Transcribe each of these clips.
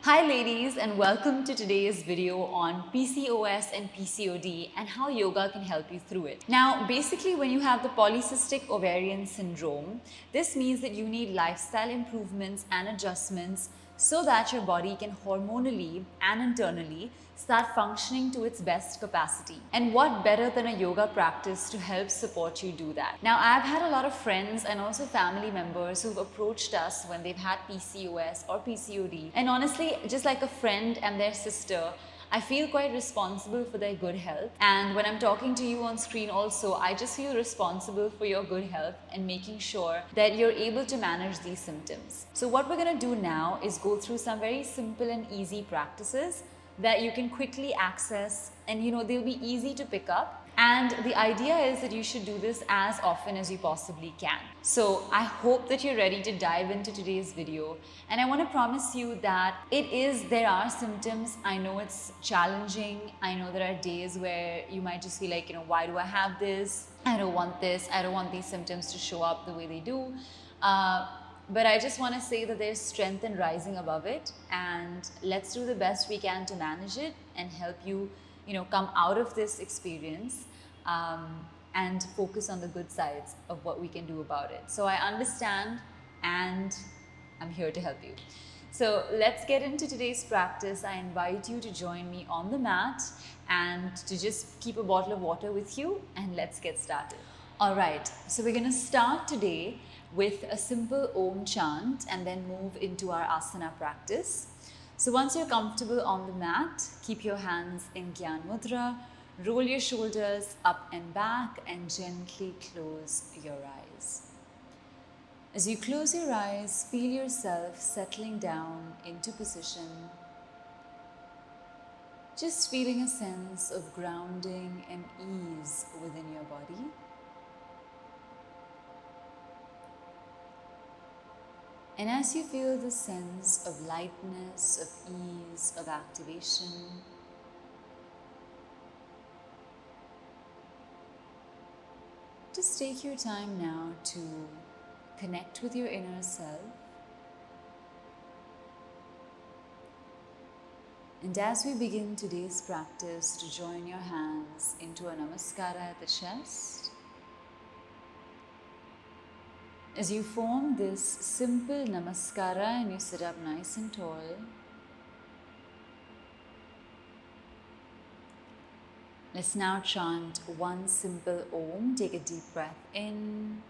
Hi ladies, and welcome to today's video on PCOS and PCOD and how yoga can help you through it. Now, basically when you have the polycystic ovarian syndrome, this means that you need lifestyle improvements and adjustments so that your body can hormonally and internally start functioning to its best capacity. And what better than a yoga practice to help support you do that? Now, I've had a lot of friends and also family members who've approached us when they've had PCOS or PCOD. And honestly, just like a friend and their sister, I feel quite responsible for their good health. And when I'm talking to you on screen also, I just feel responsible for your good health and making sure that you're able to manage these symptoms. So what we're gonna do now is go through some very simple and easy practices that you can quickly access, and they'll be easy to pick up. And the idea is that you should do this as often as you possibly can. So I hope that you're ready to dive into today's video. And I want to promise you that there are symptoms. I know it's challenging. I know there are days where you might just feel like, why do I have this? I don't want this. I don't want these symptoms to show up the way they do. But I just want to say that there's strength in rising above it, and let's do the best we can to manage it and help you, come out of this experience and focus on the good sides of what we can do about it. So I understand, and I'm here to help you. So let's get into today's practice. I invite you to join me on the mat and to just keep a bottle of water with you, and let's get started. All right, so we're going to start today with a simple Om chant and then move into our asana practice. So once you're comfortable on the mat, keep your hands in Gyan Mudra, roll your shoulders up and back, and gently close your eyes. As you close your eyes, feel yourself settling down into position, just feeling a sense of grounding and ease within your body. And as you feel the sense of lightness, of ease, of activation, just take your time now to connect with your inner self. And as we begin today's practice, to join your hands into a namaskara at the chest. As you form this simple namaskara and you sit up nice and tall, let's now chant one simple Om. Take a deep breath in.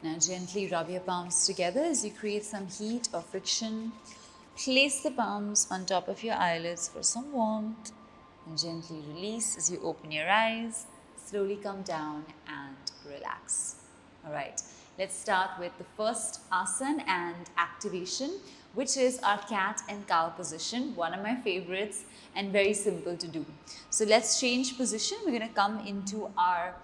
Now gently rub your palms together as you create some heat or friction. Place the palms on top of your eyelids for some warmth, and gently release as you open your eyes. Slowly come down and relax. All right, let's start with the first asana and activation, which is our cat and cow position, one of my favorites and very simple to do. So let's change position. We're going to come into our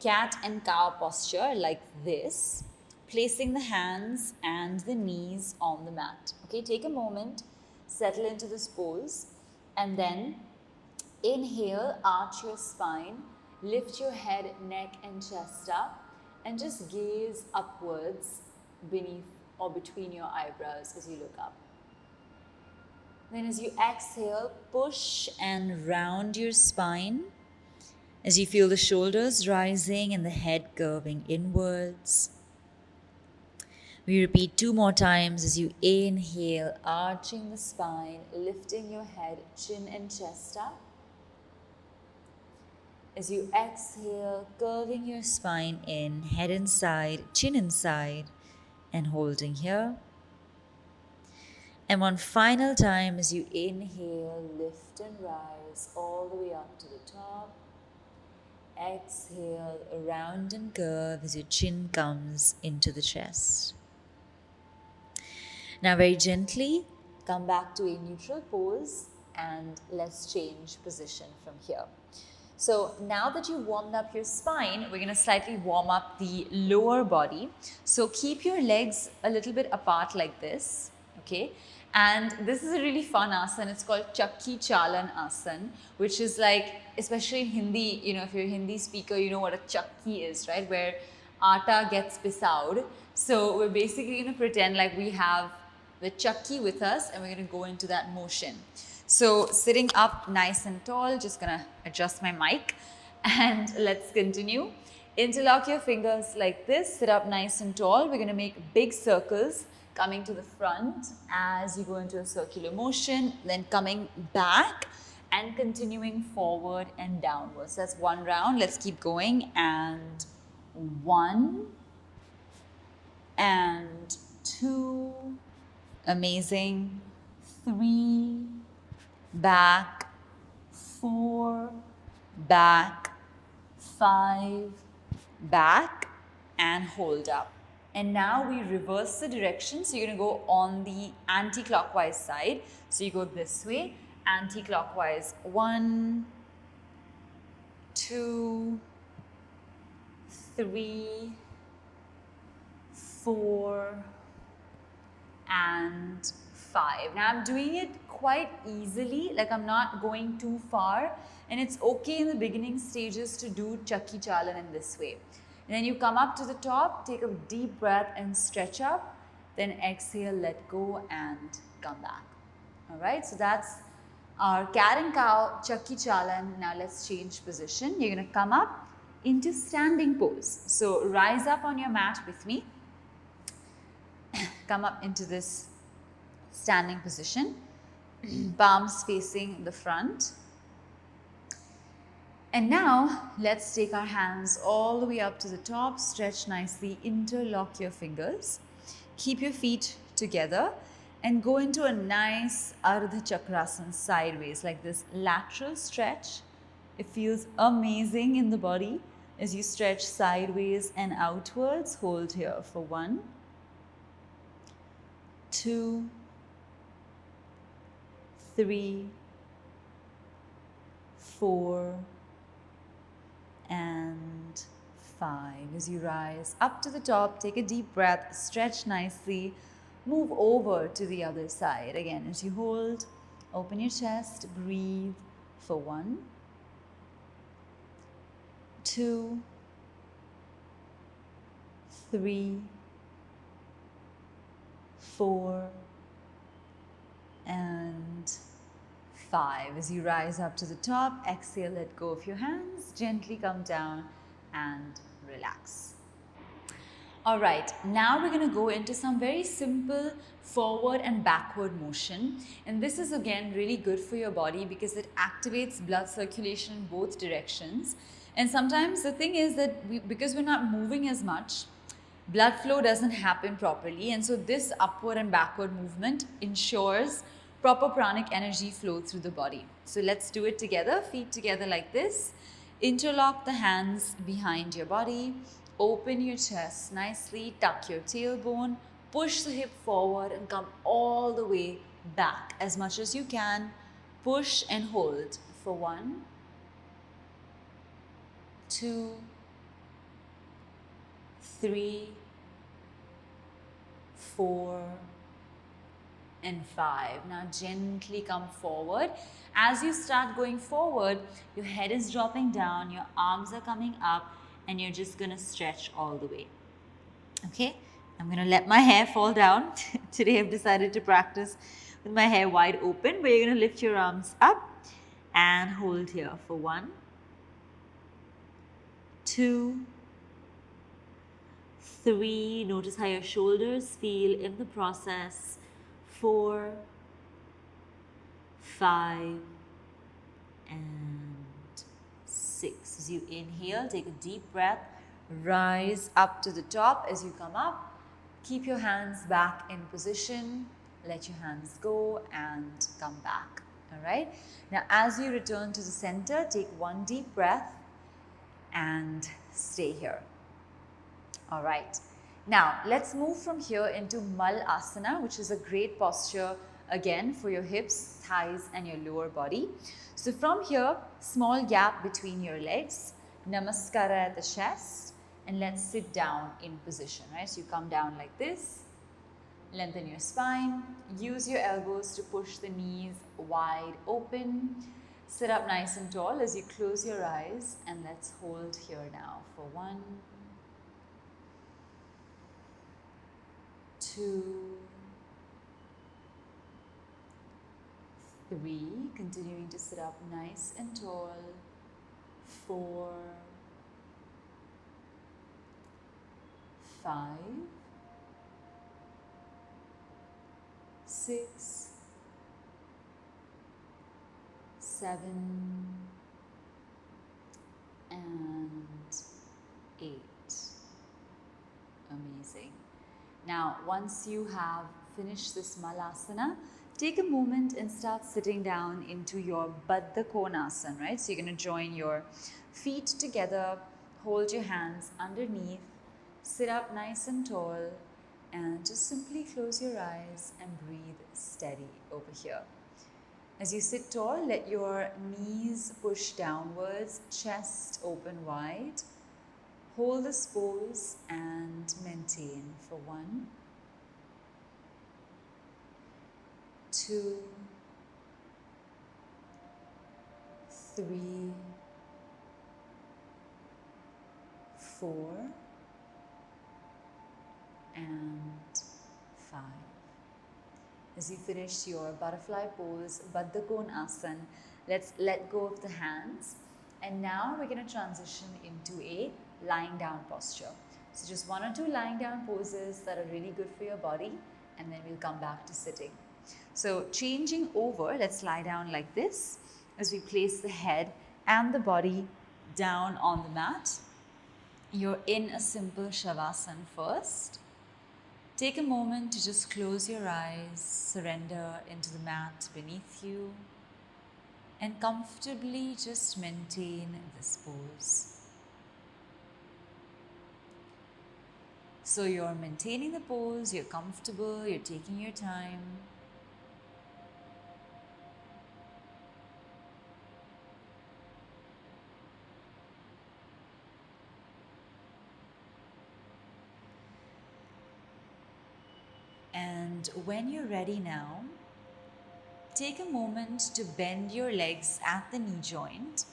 cat and cow posture like this, placing the hands and the knees on the mat. Okay, take a moment, settle into this pose, and then inhale, arch your spine, lift your head, neck and chest up, and just gaze upwards beneath or between your eyebrows as you look up. Then as you exhale, push and round your spine as you feel the shoulders rising and the head curving inwards. We repeat 2 more times as you inhale, arching the spine, lifting your head, chin and chest up. As you exhale, curving your spine in, head inside, chin inside, and holding here. And one final time as you inhale, lift and rise all the way up to the top. Exhale, round and curve as your chin comes into the chest. Now very gently, come back to a neutral pose and let's change position from here. So now that you warmed up your spine, we're going to slightly warm up the lower body. So keep your legs a little bit apart like this, okay? And this is a really fun asana. It's called Chakki Chalan Asana, which is like, especially in Hindi, you know, if you're a Hindi speaker, you know what a chakki is, right? Where atta gets pisaud. So we're basically going to pretend like we have the chakki with us and we're going to go into that motion. So sitting up nice and tall, just going to adjust my mic and let's continue. Interlock your fingers like this, sit up nice and tall. We're going to make big circles coming to the front as you go into a circular motion, then coming back and continuing forward and downwards. That's one round. Let's keep going. And 1 and 2, amazing, 3, back, 4, back, 5, back, and hold up. And now we reverse the direction. So you're going to go on the anti-clockwise side. So you go this way, anti-clockwise. 1, 2, 3, 4, and 5. Now I'm doing it quite easily, like I'm not going too far, and it's okay in the beginning stages to do Chakki Chalan in this way. And then you come up to the top, take a deep breath and stretch up, then exhale, let go and come back. All right, so that's our cat and cow Chakki Chalan. Now let's change position. You're going to come up into standing pose. So rise up on your mat with me. Come up into this standing position, palms facing the front. And now let's take our hands all the way up to the top, stretch nicely, interlock your fingers, keep your feet together and go into a nice Ardha Chakrasana sideways, like this lateral stretch. It feels amazing in the body as you stretch sideways and outwards. Hold here for 1, 2, 3, 4, and 5. As you rise up to the top, take a deep breath, stretch nicely, move over to the other side. Again, as you hold, open your chest, breathe for 1, 2, 3, 4, and 5. As you rise up to the top, exhale, let go of your hands, gently come down and relax. All right, now we're going to go into some very simple forward and backward motion. And this is again really good for your body because it activates blood circulation in both directions. And sometimes the thing is that because we're not moving as much, blood flow doesn't happen properly. And so this upward and backward movement ensures proper pranic energy flow through the body. So let's do it together, feet together like this. Interlock the hands behind your body. Open your chest nicely, tuck your tailbone, push the hip forward and come all the way back as much as you can. Push and hold for 1, 2, 3, 4, and 5. Now gently come forward. As you start going forward, your head is dropping down, your arms are coming up, and you're just going to stretch all the way. Okay, I'm going to let my hair fall down. Today I've decided to practice with my hair wide open, but you're going to lift your arms up and hold here for 1, 2, 3. Notice how your shoulders feel in the process. 4, 5, and 6. As you inhale, take a deep breath, rise up to the top. As you come up, keep your hands back in position, let your hands go and come back. All right. Now, as you return to the center, take one deep breath and stay here. All right. Now, let's move from here into Mal Asana, which is a great posture again for your hips, thighs and your lower body. So from here, small gap between your legs, namaskara at the chest, and let's sit down in position, right? So you come down like this, lengthen your spine, use your elbows to push the knees wide open. Sit up nice and tall as you close your eyes, and let's hold here now for 1, 2, 3, continuing to sit up nice and tall, 4, 5, 6, 7, and 8. Amazing. Now, once you have finished this malasana, take a moment and start sitting down into your Baddha Konasana, right? So you're going to join your feet together, hold your hands underneath, sit up nice and tall, and just simply close your eyes and breathe steady over here. As you sit tall, let your knees push downwards, chest open wide. Hold this pose and maintain for 1, 2, 3, 4, and 5. As you finish your butterfly pose, Baddha Konasana, let's let go of the hands. And now we're going to transition into a lying down posture. So just 1 or 2 lying down poses that are really good for your body, and then we'll come back to sitting. So changing over, let's lie down like this as we place the head and the body down on the mat. You're in a simple Shavasana first. Take a moment to just close your eyes, surrender into the mat beneath you, and comfortably just maintain this pose. So you're maintaining the pose, you're comfortable, you're taking your time. And when you're ready now, take a moment to bend your legs at the knee joint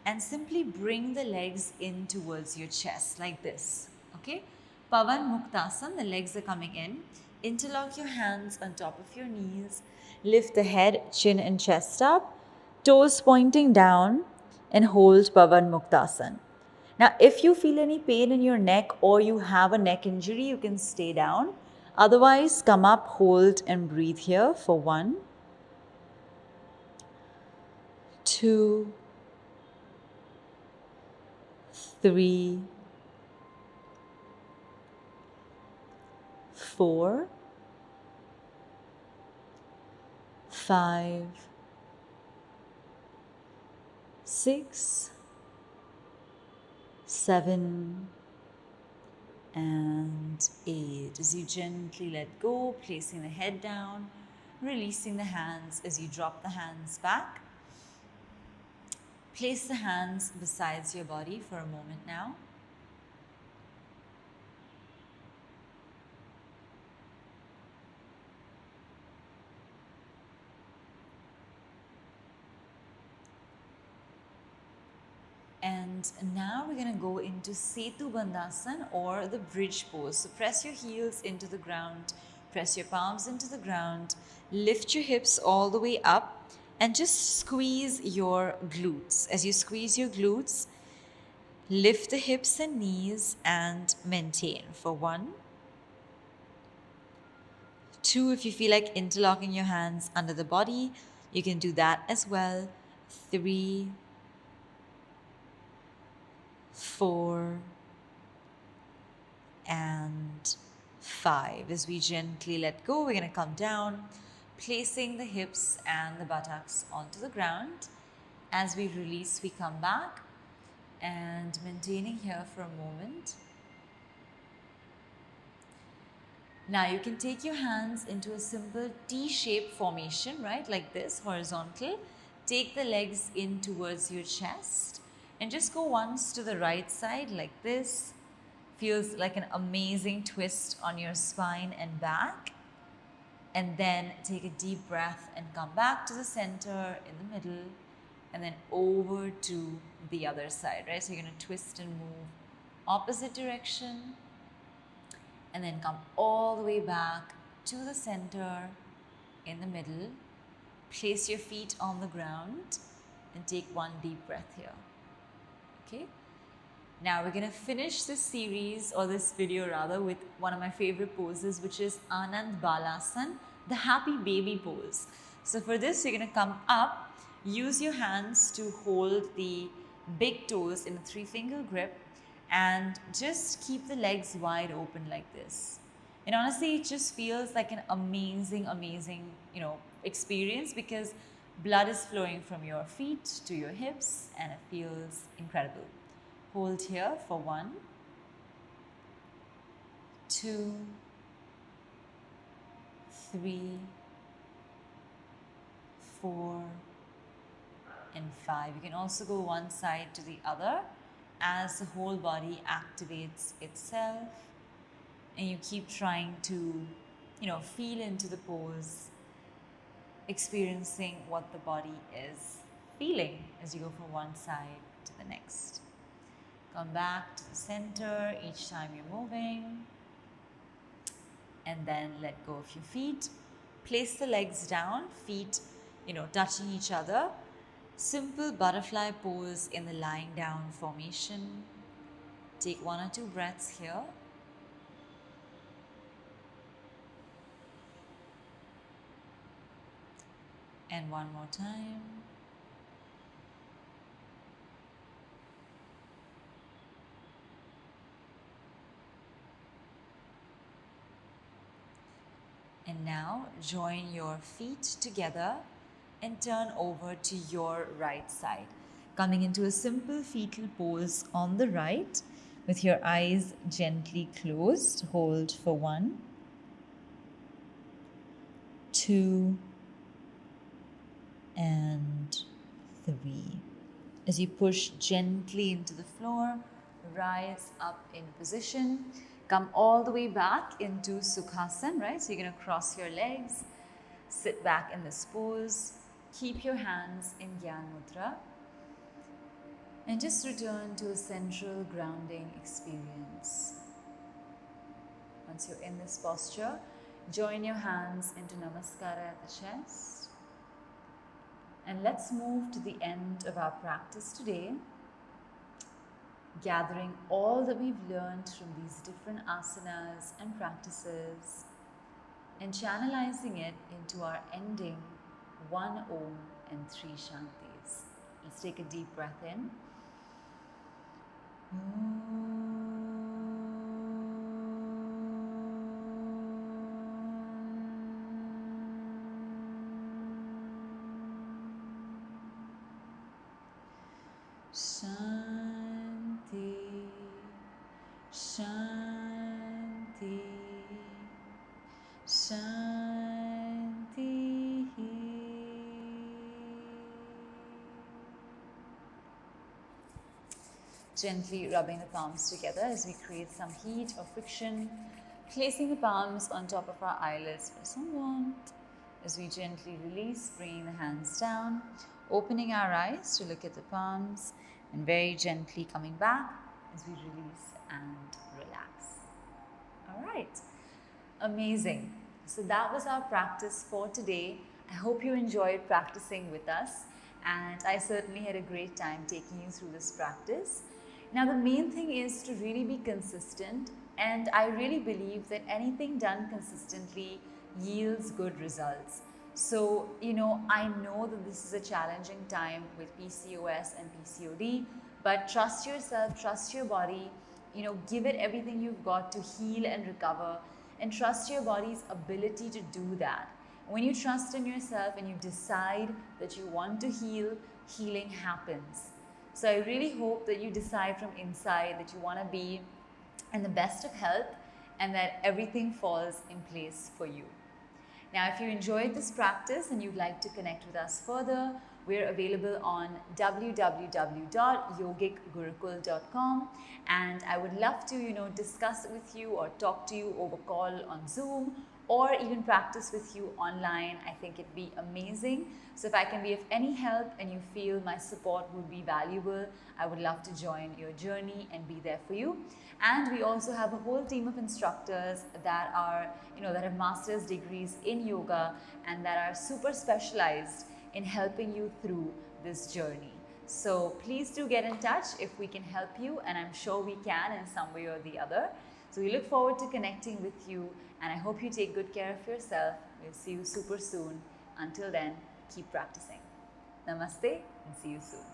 and simply bring the legs in towards your chest like this. Okay? Pavan Muktasana, the legs are coming in. Interlock your hands on top of your knees. Lift the head, chin and chest up. Toes pointing down and hold Pavan Muktasana. Now, if you feel any pain in your neck or you have a neck injury, you can stay down. Otherwise, come up, hold and breathe here for 1, 2, 3, 4, 5, 6, 7, and 8. As you gently let go, placing the head down, releasing the hands as you drop the hands back. Place the hands beside your body for a moment now. And now we're going to go into Setu Bandhasana or the bridge pose. So press your heels into the ground, press your palms into the ground, lift your hips all the way up and just squeeze your glutes. As you squeeze your glutes, lift the hips and knees and maintain for 1, 2, if you feel like interlocking your hands under the body, you can do that as well. 3, 4, and 5. As we gently let go, we're going to come down, placing the hips and the buttocks onto the ground. As we release, we come back and maintaining here for a moment. Now you can take your hands into a simple T-shaped formation, right? Like this, horizontal. Take the legs in towards your chest and just go once to the right side like this. Feels like an amazing twist on your spine and back. And then take a deep breath and come back to the center in the middle and then over to the other side, right? So you're going to twist and move opposite direction and then come all the way back to the center in the middle. Place your feet on the ground and take one deep breath here. Okay? Now we're going to finish this series, or this video rather, with one of my favorite poses, which is Anand Balasan, the happy baby pose. So for this, you're going to come up, use your hands to hold the big toes in a 3-finger grip, and just keep the legs wide open like this. And honestly, it just feels like an amazing, experience, because blood is flowing from your feet to your hips and it feels incredible. Hold here for 1, 2, 3, 4, and 5. You can also go one side to the other as the whole body activates itself, and you keep trying to, feel into the pose, experiencing what the body is feeling as you go from one side to the next. Come back to the center each time you're moving, and then let go of your feet. Place the legs down, feet, touching each other. Simple butterfly pose in the lying down formation. Take 1 or 2 breaths here. And one more time. And now join your feet together and turn over to your right side, coming into a simple fetal pose on the right with your eyes gently closed. Hold for 1, 2, and 3. As you push gently into the floor, rise up in position. Come all the way back into Sukhasana, right? So you're going to cross your legs, sit back in this pose, keep your hands in Gyan Mudra, and just return to a central grounding experience. Once you're in this posture, join your hands into Namaskara at the chest. And let's move to the end of our practice today, gathering all that we've learned from these different asanas and practices and channelizing it into our ending 1 Om and 3 Shantis. Let's take a deep breath in. Shanti, Shanti, Shanti. Gently rubbing the palms together as we create some heat or friction, placing the palms on top of our eyelids for some warmth. As we gently release, bringing the hands down, opening our eyes to look at the palms, and very gently coming back as we release and relax. All right, amazing. So that was our practice for today. I hope you enjoyed practicing with us, and I certainly had a great time taking you through this practice. Now the main thing is to really be consistent, and I really believe that anything done consistently yields good results. So, I know that this is a challenging time with PCOS and PCOD, but trust yourself, trust your body, give it everything you've got to heal and recover, and trust your body's ability to do that. When you trust in yourself and you decide that you want to heal, healing happens. So I really hope that you decide from inside that you want to be in the best of health and that everything falls in place for you. Now, if you enjoyed this practice and you'd like to connect with us further, we're available on www.yogicgurukul.com, and I would love to, discuss it with you or talk to you over call on Zoom, or even practice with you online. I think it'd be amazing. So if I can be of any help and you feel my support would be valuable, I would love to join your journey and be there for you. And we also have a whole team of instructors that are, that have master's degrees in yoga and that are super specialized in helping you through this journey. So please do get in touch if we can help you, and I'm sure we can in some way or the other. So we look forward to connecting with you, and I hope you take good care of yourself. We'll see you super soon. Until then, keep practicing. Namaste and see you soon.